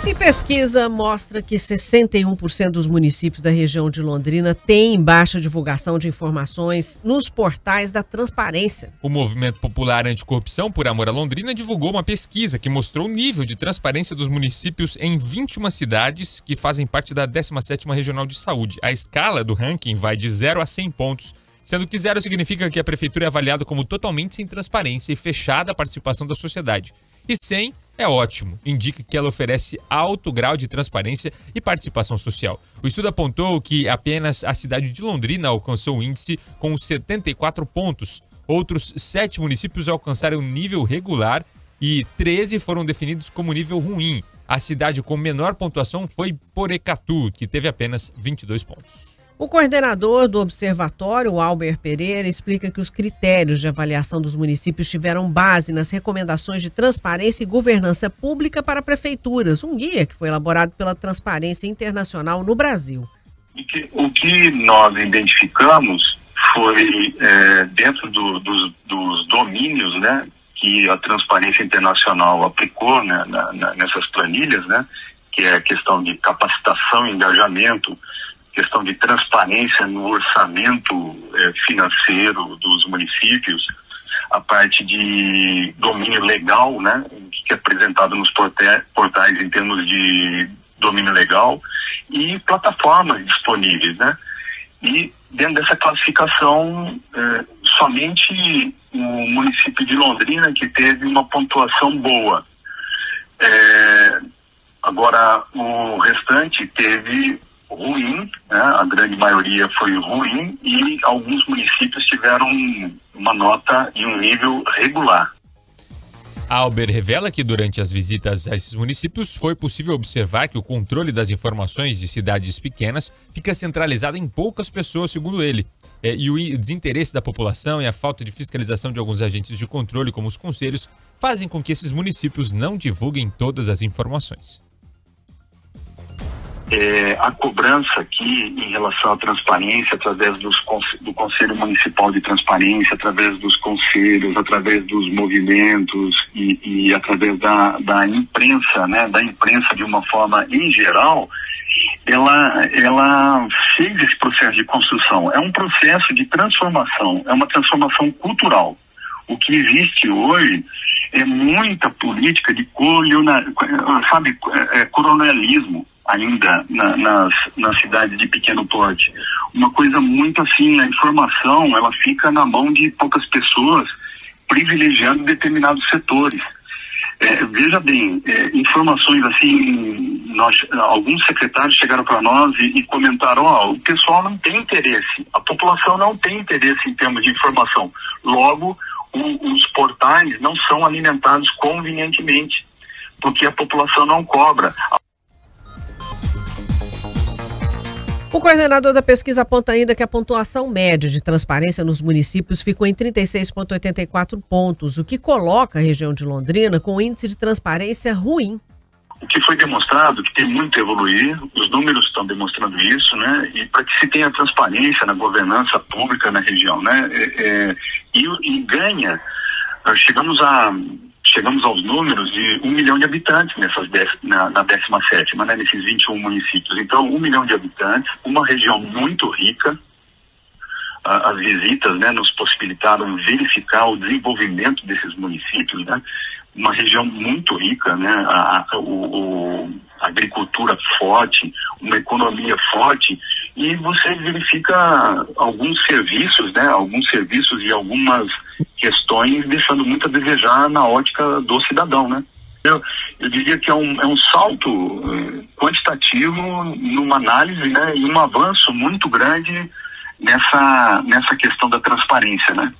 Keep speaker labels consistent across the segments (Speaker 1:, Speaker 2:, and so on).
Speaker 1: E pesquisa mostra que 61% dos municípios da região de Londrina têm baixa divulgação de informações nos portais da transparência.
Speaker 2: O Movimento Popular Anticorrupção por Amor à Londrina divulgou uma pesquisa que mostrou o nível de transparência dos municípios em 21 cidades que fazem parte da 17ª Regional de Saúde. A escala do ranking vai de 0 a 100 pontos, sendo que 0 significa que a prefeitura é avaliada como totalmente sem transparência e fechada à participação da sociedade. E 100 é ótimo, indica que ela oferece alto grau de transparência e participação social. O estudo apontou que apenas a cidade de Londrina alcançou o índice com 74 pontos. Outros 7 municípios alcançaram o nível regular e 13 foram definidos como nível ruim. A cidade com menor pontuação foi Porecatu, que teve apenas 22 pontos.
Speaker 1: O coordenador do observatório, Albert Pereira, explica que os critérios de avaliação dos municípios tiveram base nas recomendações de transparência e governança pública para prefeituras, um guia que foi elaborado pela Transparência Internacional no Brasil.
Speaker 3: O que nós identificamos foi dentro dos domínios, né, que a Transparência Internacional aplicou, né, nessas planilhas, né, que é a questão de capacitação e engajamento, questão de transparência no orçamento financeiro dos municípios, a parte de domínio legal, né, que é apresentado nos portais em termos de domínio legal, e plataformas disponíveis, né? E dentro dessa classificação, somente o município de Londrina que teve uma pontuação boa. Agora, o restante teve ruim, né? A grande maioria foi ruim e alguns municípios tiveram uma nota e um nível regular.
Speaker 2: A Albert revela que durante as visitas a esses municípios foi possível observar que o controle das informações de cidades pequenas fica centralizado em poucas pessoas, segundo ele. E o desinteresse da população e a falta de fiscalização de alguns agentes de controle, como os conselhos, fazem com que esses municípios não divulguem todas as informações.
Speaker 3: A cobrança aqui em relação à transparência, através do Conselho Municipal de Transparência, através dos conselhos, através dos movimentos e através da imprensa, né, da imprensa de uma forma em geral, ela fez esse processo de construção. É um processo de transformação, é uma transformação cultural. O que existe hoje é muita política de coronelismo ainda nas cidades de pequeno porte. Uma coisa muito assim, a informação ela fica na mão de poucas pessoas, privilegiando determinados setores. Veja bem, informações assim, alguns secretários chegaram para nós e comentaram, o pessoal não tem interesse, a população não tem interesse em termos de informação. Logo, os portais não são alimentados convenientemente, porque a população não cobra.
Speaker 1: O coordenador da pesquisa aponta ainda que a pontuação média de transparência nos municípios ficou em 36,84 pontos, o que coloca a região de Londrina com um índice de transparência ruim.
Speaker 3: O que foi demonstrado, que tem muito a evoluir, os números estão demonstrando isso, né? E para que se tenha transparência na governança pública na região, né? E ganha, chegamos aos números de 1 milhão de habitantes na 17ª, né, nesses 21 municípios. Então, 1 milhão de habitantes, uma região muito rica. As visitas, né, nos possibilitaram verificar o desenvolvimento desses municípios, né? Uma região muito rica, né? A agricultura forte, uma economia forte, e você verifica alguns serviços, né? Alguns serviços e algumas questões deixando muito a desejar na ótica do cidadão, né? Eu diria que é um salto quantitativo numa análise, né? E um avanço muito grande nessa questão da transparência, né?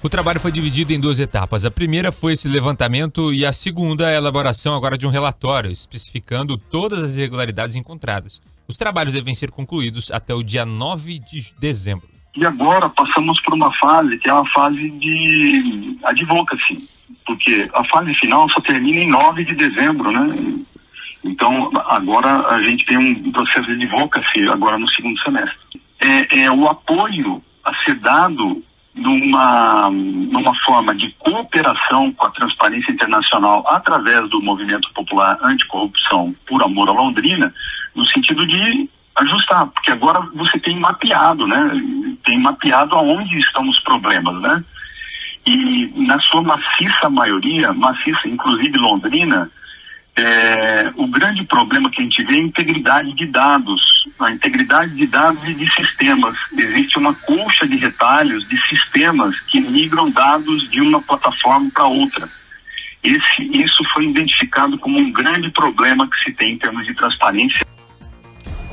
Speaker 2: O trabalho foi dividido em 2 etapas. A primeira foi esse levantamento e a segunda é a elaboração agora de um relatório, especificando todas as irregularidades encontradas. Os trabalhos devem ser concluídos até o dia 9 de dezembro.
Speaker 3: E agora passamos por uma fase que é uma fase de advocacy, porque a fase final só termina em 9 de dezembro, né? Então, agora a gente tem um processo de advocacy agora no segundo semestre. O apoio a ser dado numa forma de cooperação com a Transparência Internacional através do Movimento Popular Anticorrupção por Amor à Londrina, no sentido de ajustar, porque agora você tem mapeado, né? Tem mapeado aonde estão os problemas, né? E na sua maciça maioria, inclusive Londrina, o grande problema que a gente vê é a integridade de dados e de sistemas. Existe uma colcha de retalhos de sistemas que migram dados de uma plataforma para outra. Isso foi identificado como um grande problema que se tem em termos de transparência.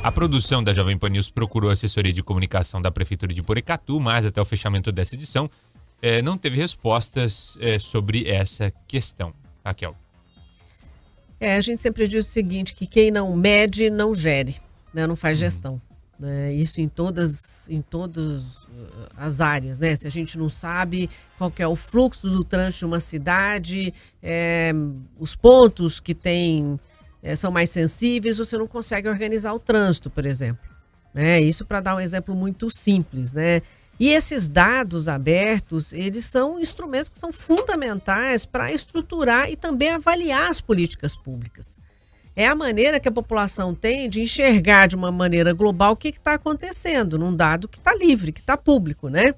Speaker 2: A produção da Jovem Pan News procurou a assessoria de comunicação da Prefeitura de Porecatu, mas até o fechamento dessa edição não teve respostas sobre essa questão. Raquel.
Speaker 1: A gente sempre diz o seguinte, que quem não mede, não gere, né? Não faz gestão. Né? Isso em todas as áreas, né? Se a gente não sabe qual que é o fluxo do trânsito de uma cidade, os pontos que tem, são mais sensíveis, você não consegue organizar o trânsito, por exemplo. Né? Isso para dar um exemplo muito simples, né? E esses dados abertos, eles são instrumentos que são fundamentais para estruturar e também avaliar as políticas públicas. É a maneira que a população tem de enxergar de uma maneira global o que está acontecendo, num dado que está livre, que está público, né?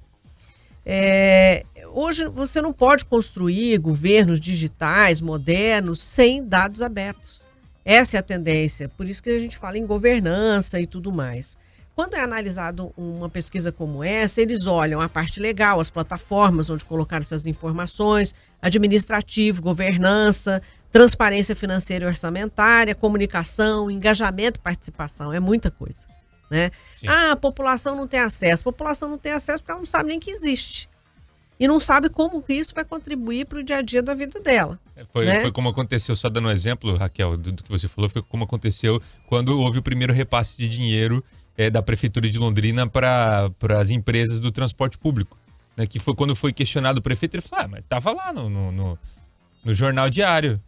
Speaker 1: Hoje você não pode construir governos digitais, modernos, sem dados abertos. Essa é a tendência, por isso que a gente fala em governança e tudo mais. Quando é analisado uma pesquisa como essa, eles olham a parte legal, as plataformas onde colocaram essas informações, administrativo, governança, transparência financeira e orçamentária, comunicação, engajamento e participação, é muita coisa. Né? A população não tem acesso. A população não tem acesso porque ela não sabe nem que existe. E não sabe como que isso vai contribuir para o dia a dia da vida dela.
Speaker 2: Foi como aconteceu, só dando um exemplo, Raquel, do que você falou, foi como aconteceu quando houve o primeiro repasse de dinheiro da Prefeitura de Londrina para as empresas do transporte público. Né, que foi quando foi questionado o prefeito, ele falou, mas estava lá no jornal diário.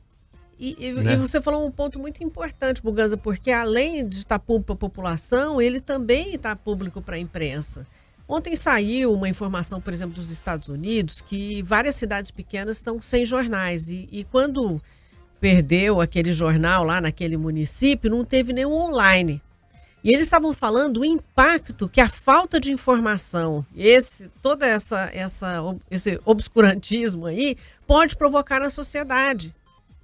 Speaker 1: E você falou um ponto muito importante, Buganza, porque além de estar público para a população, ele também está público para a imprensa. Ontem saiu uma informação, por exemplo, dos Estados Unidos, que várias cidades pequenas estão sem jornais. E quando perdeu aquele jornal lá naquele município, não teve nenhum online. E eles estavam falando o impacto que a falta de informação, esse obscurantismo aí, pode provocar na sociedade.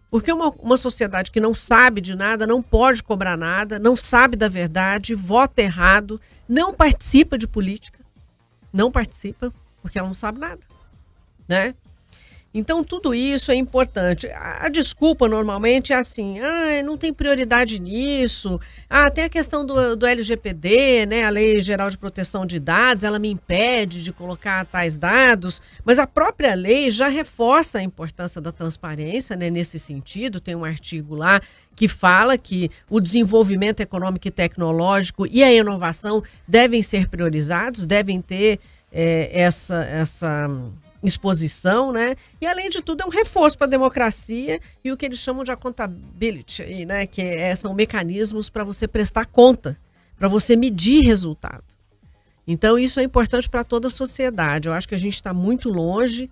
Speaker 1: Porque uma sociedade que não sabe de nada, não pode cobrar nada, não sabe da verdade, vota errado, não participa de política. Não participa, porque ela não sabe nada. Né? Então, tudo isso é importante. A desculpa, normalmente, é assim, não tem prioridade nisso, tem a questão do LGPD, né, a Lei Geral de Proteção de Dados, ela me impede de colocar tais dados, mas a própria lei já reforça a importância da transparência, né, nesse sentido. Tem um artigo lá que fala que o desenvolvimento econômico e tecnológico e a inovação devem ser priorizados, devem ter essa exposição, né? E além de tudo é um reforço para a democracia e o que eles chamam de accountability, né? Que são mecanismos para você prestar conta, para você medir resultado. Então isso é importante para toda a sociedade. Eu acho que a gente está muito longe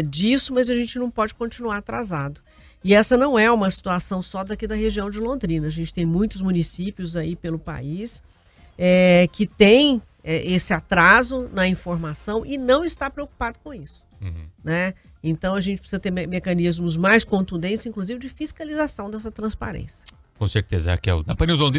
Speaker 1: disso, mas a gente não pode continuar atrasado. E essa não é uma situação só daqui da região de Londrina. A gente tem muitos municípios aí pelo país que tem esse atraso na informação e não está preocupado com isso. Né? Então a gente precisa ter mecanismos mais contundentes, inclusive de fiscalização dessa transparência.
Speaker 2: Com certeza, Raquel. Na Pan News Londrina.